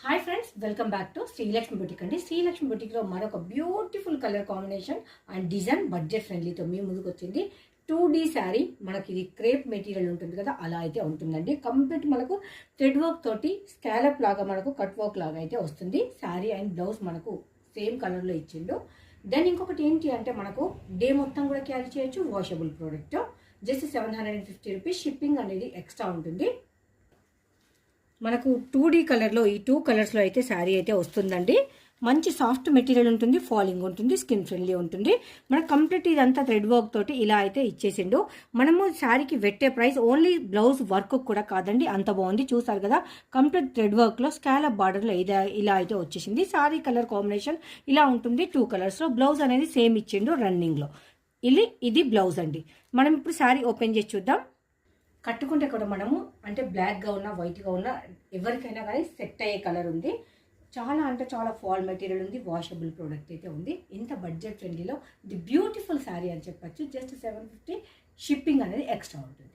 Hi friends, welcome back to Srilakshmi boutique అండి. శ్రీలక్ష్మి బుటిక్లో మరొక beautiful colour combination and design budget ఫ్రెండ్లీతో మీ ముందుకు వచ్చింది. 2D శారీ, మనకి ఇది క్రేప్ మెటీరియల్ ఉంటుంది కదా, అలా అయితే ఉంటుందండి. కంప్లీట్ మనకు థ్రెడ్ వర్క్ తోటి స్కాలప్ లాగా మనకు కట్ వర్క్ లాగా అయితే వస్తుంది. శారీ అండ్ బ్లౌజ్ మనకు సేమ్ కలర్లో ఇచ్చిండు. దెన్ ఇంకొకటి ఏంటి అంటే మనకు డే మొత్తం కూడా క్యారీ చేయొచ్చు. Washable product, just 750 rupees. Shipping అనేది ఎక్స్ట్రా ఉంటుంది. మనకు 2D కలర్లో ఈ 2 కలర్స్లో అయితే శారీ అయితే వస్తుందండి. మంచి సాఫ్ట్ మెటీరియల్ ఉంటుంది, ఫాలింగ్ ఉంటుంది, స్కిన్ ఫ్రెండ్లీ ఉంటుంది. మనకు కంప్లీట్ ఇదంతా థ్రెడ్ వర్క్ తోటి ఇలా అయితే ఇచ్చేసిండు. మనము శారీకి పెట్టే ప్రైస్ ఓన్లీ బ్లౌజ్ వర్క్ కూడా కాదండి, అంత బాగుంది. చూసారు కదా, కంప్లీట్ థ్రెడ్ వర్క్లో స్కాలప్ బార్డర్లో ఇలా అయితే వచ్చేసింది. శారీ కలర్ కాంబినేషన్ ఇలా ఉంటుంది 2 కలర్స్లో. బ్లౌజ్ అనేది సేమ్ ఇచ్చిండు రన్నింగ్లో. ఇది బ్లౌజ్ అండి. మనం ఇప్పుడు శారీ ఓపెన్ చేసి చూద్దాం. కట్టుకుంటే కూడా మనము అంటే బ్లాక్గా ఉన్న వైట్గా ఉన్న ఎవరికైనా కానీ సెట్ అయ్యే కలర్ ఉంది. చాలా అంటే చాలా ఫాల్ మెటీరియల్ ఉంది, వాషబుల్ ప్రోడక్ట్ అయితే ఉంది. ఇంత బడ్జెట్ ఫ్రెండ్లీలో ఇది బ్యూటిఫుల్ శారీ అని చెప్పచ్చు. జస్ట్ 750, షిప్పింగ్ అనేది ఎక్స్ట్రా ఉంటుంది.